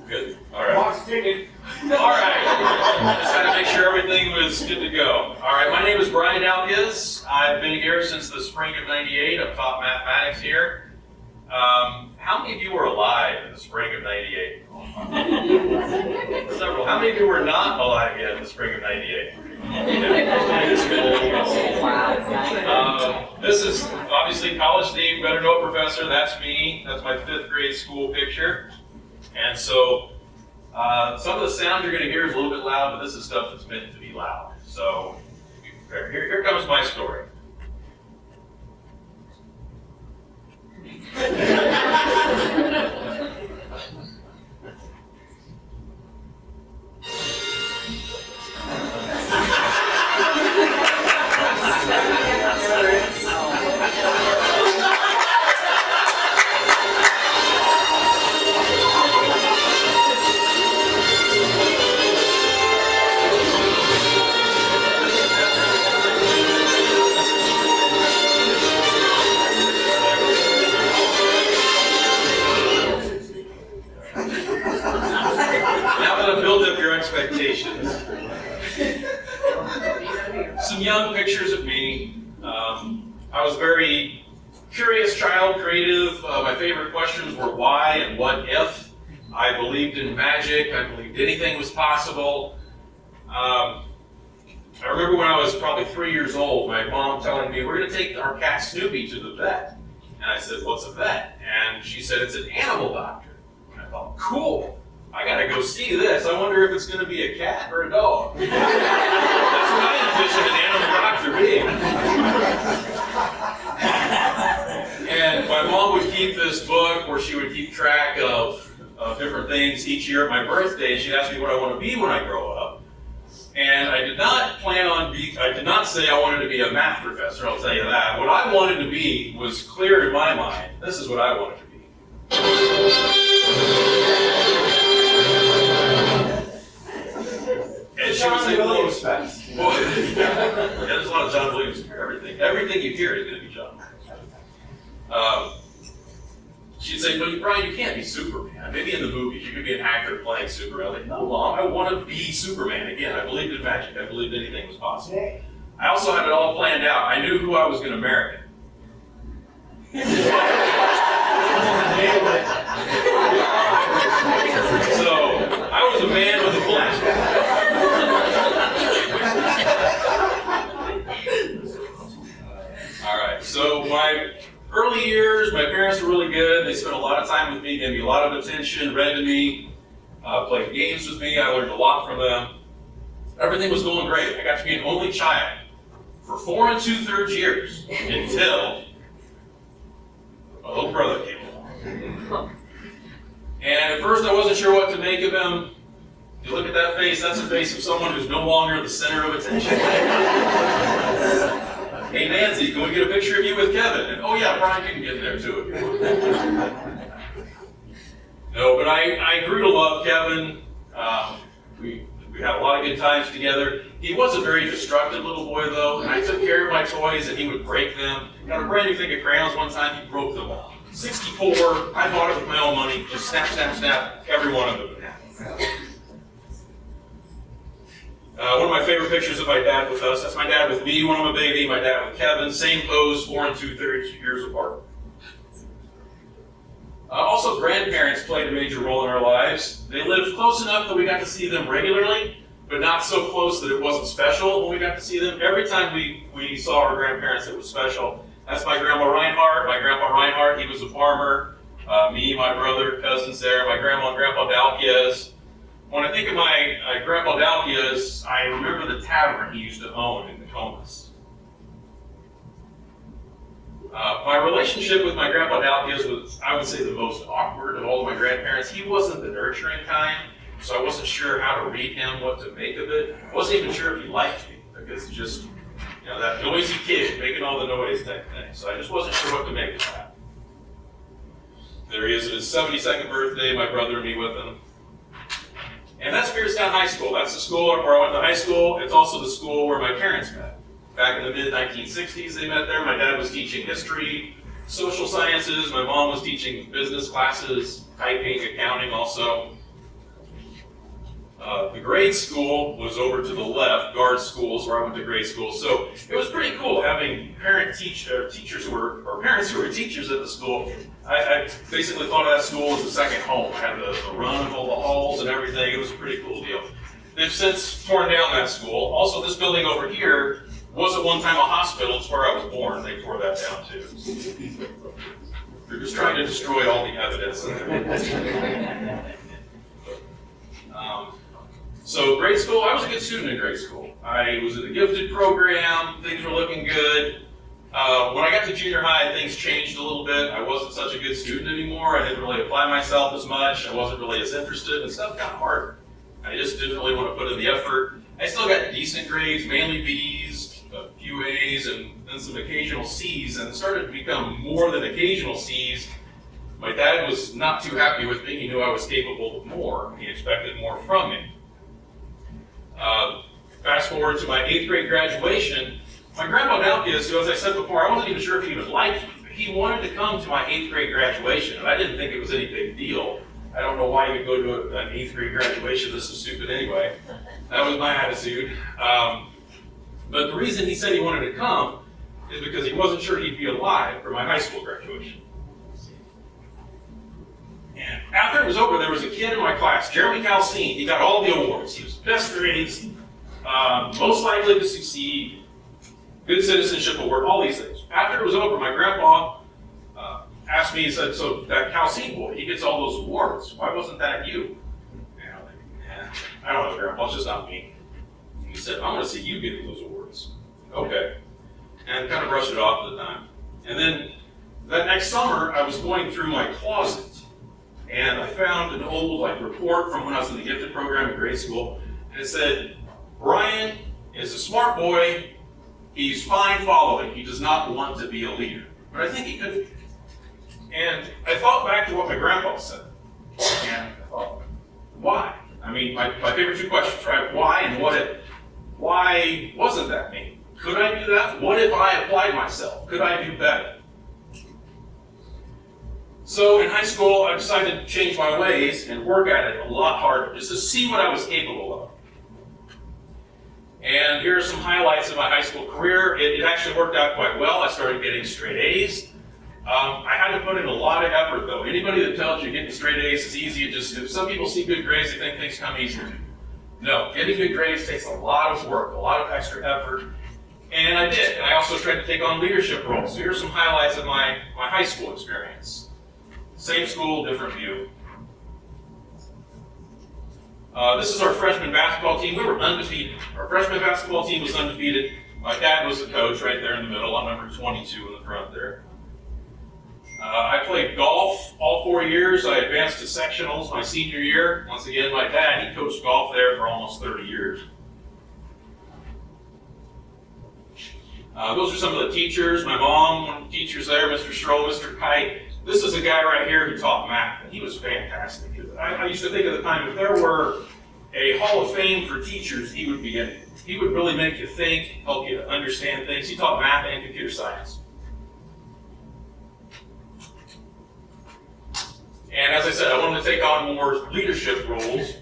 Good. All right. Box ticket. All right. Just had to make sure everything was good to go. All right. My name is Brian Dalpiaz. I've been here since the spring of '98. I've taught mathematics here. How many of you were alive in the spring of '98? Several. How many of you were not alive yet in the spring of '98? This is obviously college themed. Better know a professor. That's me. That's my 5th grade school picture. And so some of the sound you're going to hear is a little bit loud, but this is stuff that's meant to be loud. So here comes my story. Expectations. Some young pictures of me. I was a very curious child, creative. My favorite questions were why and what if. I believed in magic. I believed anything was possible. I remember when I was probably 3 years old, my mom telling me, we're going to take our cat Snoopy to the vet. And I said, what's a vet? And she said, it's an animal doctor. And I thought, cool. I gotta go see this. I wonder if it's gonna be a cat or a dog. That's what I envisioned an animal doctor being. And my mom would keep this book where she would keep track of different things each year at my birthday. She'd ask me what I want to be when I grow up. And I did not I did not say I wanted to be a math professor, I'll tell you that. What I wanted to be was clear in my mind. This is what I wanted to be. And she would say, Williams Fest. Well, yeah, there's a lot of John Williams here. Everything you hear is going to be John. She'd say, but Brian, you can't be Superman. Maybe in the movies, you could be an actor playing Superman. Like, no, Mom, I want to be Superman again. I believed in magic. I believed anything was possible. I also had it all planned out. I knew who I was going to marry. So, I was a man with a plan. All right, so my early years, my parents were really good. They spent a lot of time with me, gave me a lot of attention, read to me, played games with me. I learned a lot from them. Everything was going great. I got to be an only child for 4 2/3 years until my little brother came along. And at first I wasn't sure what to make of him. You look at that face, that's a face of someone who's no longer the center of attention. Hey Nancy, can we get a picture of you with Kevin? And oh yeah, Brian, you can get in there too if you want. No, but I grew to love Kevin. We had a lot of good times together. He was a very destructive little boy though, and I took care of my toys and he would break them. Got a brand new thing of crayons one time, he broke them all. 64, I bought it with my own money, just snap, snap, snap, every one of them. One of my favorite pictures of my dad with us, that's my dad with me when I'm a baby, my dad with Kevin, same pose, 4 2/3 years apart. Also, grandparents played a major role in our lives. They lived close enough that we got to see them regularly, but not so close that it wasn't special when we got to see them. Every time we saw our grandparents, it was special. That's my grandma Reinhardt. My grandpa Reinhardt, he was a farmer. Me, my brother, cousins there. My grandma and grandpa Dalpiaz. When I think of my grandpa Dalpiaz, I remember the tavern he used to own in Nokomis. My relationship with my grandpa Dalpiaz was, I would say, the most awkward of all of my grandparents. He wasn't the nurturing kind, so I wasn't sure how to read him, what to make of it. I wasn't even sure if he liked me, because just, that noisy kid making all the noise type thing. So I just wasn't sure what to make of that. There he is at his 72nd birthday, my brother and me with him. And that's Beardstown High School. That's the school where I went to high school. It's also the school where my parents met. Back in the mid-1960s, they met there. My dad was teaching history, social sciences. My mom was teaching business classes, typing, accounting also. The grade school was over to the left, guard schools, where I went to grade school. So it was pretty cool having teachers who were parents who were teachers at the school. I basically thought of that school as a second home. I had the run of all the halls and everything. It was a pretty cool deal. They've since torn down that school. Also, this building over here was at one time a hospital. It's where I was born. They tore that down too. They're just trying to destroy all the evidence. So grade school, I was a good student in grade school. I was in the gifted program, things were looking good. When I got to junior high, things changed a little bit. I wasn't such a good student anymore. I didn't really apply myself as much. I wasn't really as interested, and stuff got harder. I just didn't really want to put in the effort. I still got decent grades, mainly B's, a few A's, and then some occasional C's, and it started to become more than occasional C's. My dad was not too happy with me. He knew I was capable of more. He expected more from me. Fast forward to my 8th grade graduation, my grandpa Dalpiaz, who, as I said before, I wasn't even sure if he would like me, but he wanted to come to my 8th grade graduation, and I didn't think it was any big deal. I don't know why you would go to an 8th grade graduation. This is stupid anyway. That was my attitude. But the reason he said he wanted to come is because he wasn't sure he'd be alive for my high school graduation. And after it was over, there was a kid in my class, Jeremy Calcine. He got all the awards. He was best grades, most likely to succeed, good citizenship award, all these things. After it was over, my grandpa asked me, he said, so that Calcine boy, he gets all those awards. Why wasn't that you? And I'm like, I don't know, Grandpa, it's just not me. He said, I want to see you getting those awards. Okay. And kind of brushed it off at the time. And then that next summer, I was going through my closet. And I found an old report from when I was in the gifted program in grade school, and it said, Brian is a smart boy, he's fine following, he does not want to be a leader. But I think he could. And I thought back to what my grandpa said, and I thought, why? I mean, my favorite two questions, right? Why and what if? Why wasn't that me? Could I do that? What if I applied myself? Could I do better? So in high school, I decided to change my ways and work at it a lot harder, just to see what I was capable of. And here are some highlights of my high school career. It actually worked out quite well. I started getting straight A's. I had to put in a lot of effort, though. Anybody that tells you getting straight A's is easy, if some people see good grades, they think things come easier. No, getting good grades takes a lot of work, a lot of extra effort. And I did. And I also tried to take on leadership roles. So here are some highlights of my high school experience. Same school, different view. This is our freshman basketball team. We were undefeated. Our freshman basketball team was undefeated. My dad was the coach right there in the middle. I'm number 22 in the front there. I played golf all 4 years. I advanced to sectionals my senior year. Once again, my dad, he coached golf there for almost 30 years. Those are some of the teachers. My mom, one of the teachers there, Mr. Stroll, Mr. Kite. This is a guy right here who taught math, and he was fantastic. I used to think at the time, if there were a Hall of Fame for teachers, he would be in it. He would really make you think, help you to understand things. He taught math and computer science. And as I said, I wanted to take on more leadership roles.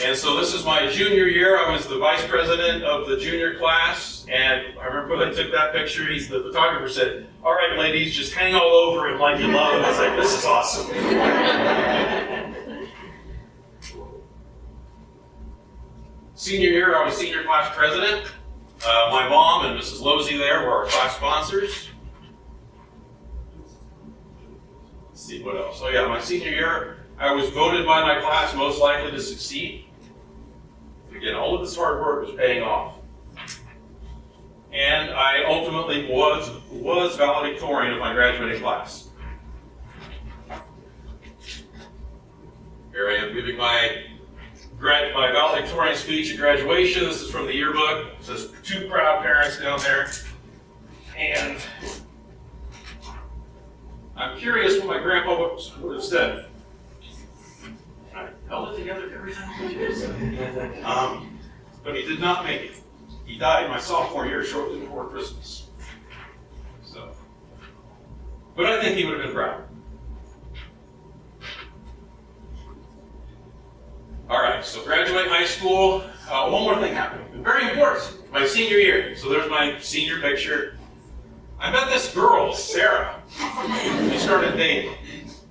And so this is my junior year. I was the vice president of the junior class. And I remember when I took that picture, the photographer said, all right, ladies, just hang all over him like you love him. I was like, this is awesome. Senior year, I was senior class president. My mom and Mrs. Losey there were our class sponsors. Let's see what else. So yeah, my senior year, I was voted by my class most likely to succeed. Again, all of this hard work was paying off. And I ultimately was valedictorian of my graduating class. Here I am giving my valedictorian speech at graduation. This is from the yearbook. It says, two proud parents down there. And I'm curious what my grandpa would have said. I held it together every time. But he did not make it. He died my sophomore year, shortly before Christmas. So, but I think he would have been proud. All right, so graduate high school. One more thing happened. Very important. My senior year. So there's my senior picture. I met this girl, Sarah. We started dating.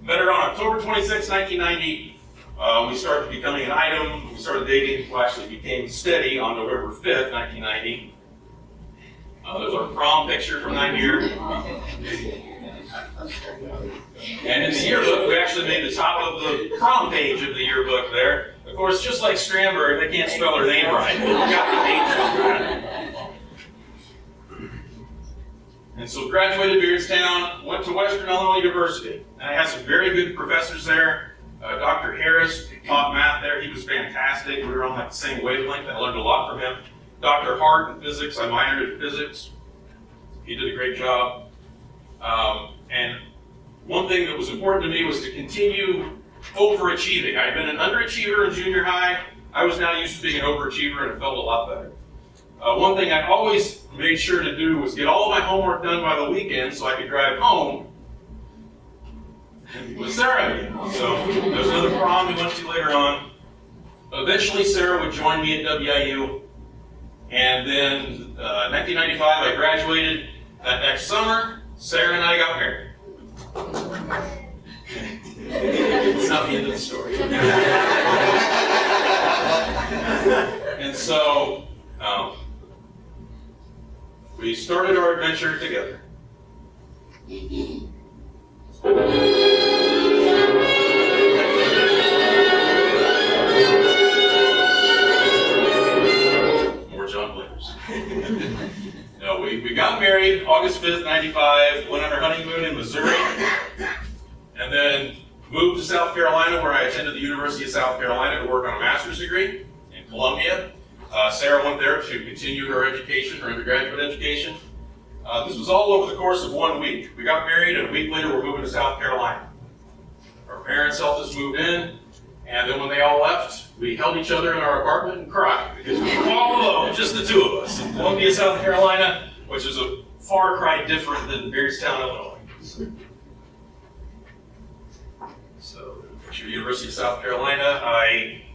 Met her on October 26, 1990. We started becoming an item. We started dating. We actually became steady on November 5th, 1990. There's our prom picture from that year. And in the yearbook, we actually made the top of the prom page of the yearbook there. Of course, just like Stramberg, they can't spell her name right. We got the H on that. And so graduated Beardstown, went to Western Illinois University. And I had some very good professors there. Dr. Harris taught math there. He was fantastic. We were on like the same wavelength. I learned a lot from him. Dr. Hart in physics. I minored in physics. He did a great job. And one thing that was important to me was to continue overachieving. I had been an underachiever in junior high. I was now used to being an overachiever, and it felt a lot better. One thing I always made sure to do was get all of my homework done by the weekend so I could drive home with Sarah again. So there was another prom we went to later on. Eventually, Sarah would join me at WIU. And then 1995, I graduated. That next summer, Sarah and I got married. It's not the end of the story. And so, we started our adventure together. More John Blakers. No, we got married August 5th, 95, went on our honeymoon in Missouri, and then moved to South Carolina, where I attended the University of South Carolina to work on a master's degree in Columbia. Sarah went there to continue her education, her undergraduate education. This was all over the course of 1 week. We got married, and a week later we're moving to South Carolina. Our parents helped us move in, and then when they all left, we held each other in our apartment and cried because we were all alone, just the two of us, in Columbia, South Carolina, which is a far cry different than Beardstown, Illinois. So, University of South Carolina,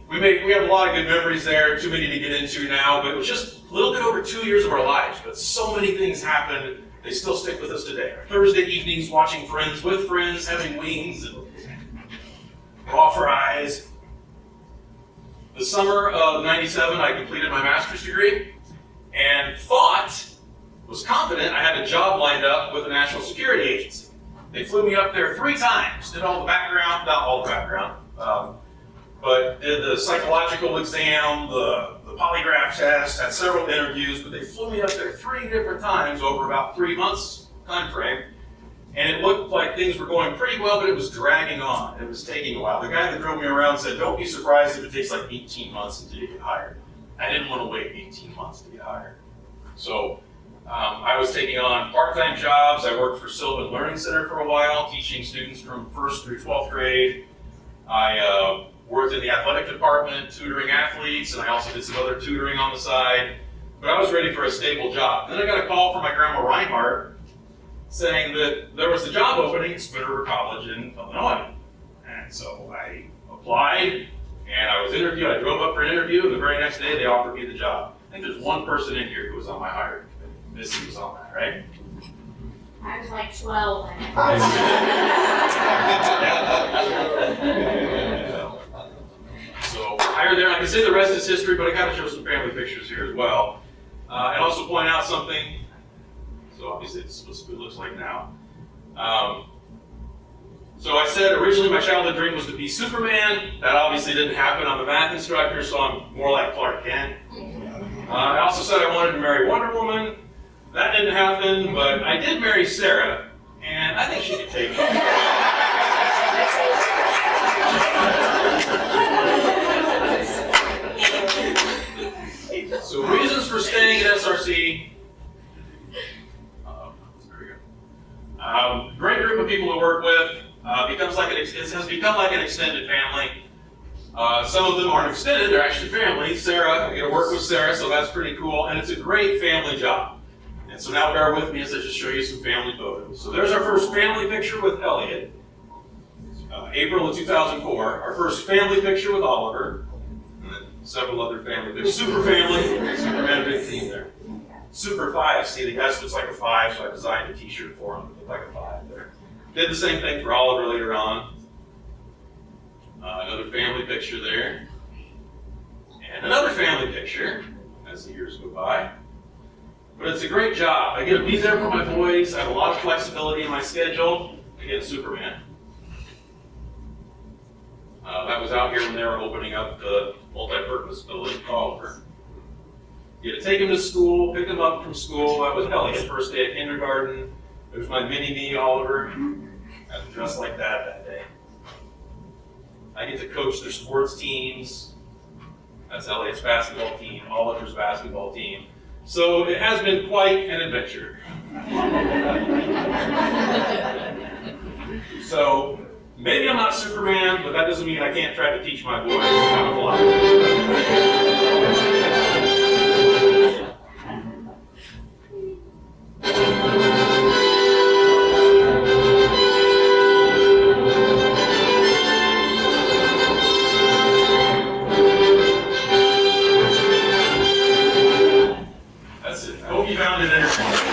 we have a lot of good memories there, too many to get into now, but it was just a little bit over 2 years of our lives, but so many things happened, they still stick with us today. Our Thursday evenings watching Friends with friends, having wings and raw fries. The summer of 97, I completed my master's degree and was confident I had a job lined up with the National Security Agency. They flew me up there 3 times, did all the background, not all the background, but did the psychological exam, the polygraph test, had several interviews, but they flew me up there 3 different times over about 3 months time frame. And it looked like things were going pretty well, but it was dragging on. It was taking a while. The guy that drove me around said, don't be surprised if it takes like 18 months until you get hired. I didn't want to wait 18 months to get hired. So I was taking on part-time jobs. I worked for Sylvan Learning Center for a while, teaching students from 1st through 12th grade. I worked in the athletic department, tutoring athletes, and I also did some other tutoring on the side. But I was ready for a stable job. Then I got a call from my grandma Reinhardt saying that there was a job opening at Spirit River College in Illinois. And so I applied, and I was interviewed. I drove up for an interview, and the very next day they offered me the job. I think there's one person in here who was on my hire. Missy was on that, right? I was like 12. So hired there. I can say the rest is history, but I got to show some family pictures here as well. And also point out something. So obviously this is what it looks like now. So I said originally my childhood dream was to be Superman. That obviously didn't happen. I'm a math instructor, so I'm more like Clark Kent. I also said I wanted to marry Wonder Woman. That didn't happen, but I did marry Sarah, and I think she could take it. So reasons for staying at SRC. Great group of people to work with. It has become like an extended family. Some of them aren't extended, they're actually family. Sarah, I get to work with Sarah, so that's pretty cool. And it's a great family job. And so now bear with me as I just show you some family photos. So there's our first family picture with Elliot. April of 2004. Our first family picture with Oliver. several other family pictures. Super family, Superman, big team there. Super 5, see the guy looks like a 5, so I designed a t-shirt for him that looked like a 5 there. Did the same thing for Oliver later on. Another family picture there. And another family picture as the years go by. But it's a great job. I get to be there for my boys. I have a lot of flexibility in my schedule. Again, Superman. That was out here when they were opening up the multi-purpose building for Oliver. You had to take him to school, pick him up from school. That was Elliot's first day at kindergarten. There's my mini-me Oliver. I was dressed like that day. I get to coach their sports teams. That's Elliot's basketball team, Oliver's basketball team. So it has been quite an adventure. So maybe I'm not Superman, but that doesn't mean I can't try to teach my boys how to fly. That's it. I hope you found it entertaining.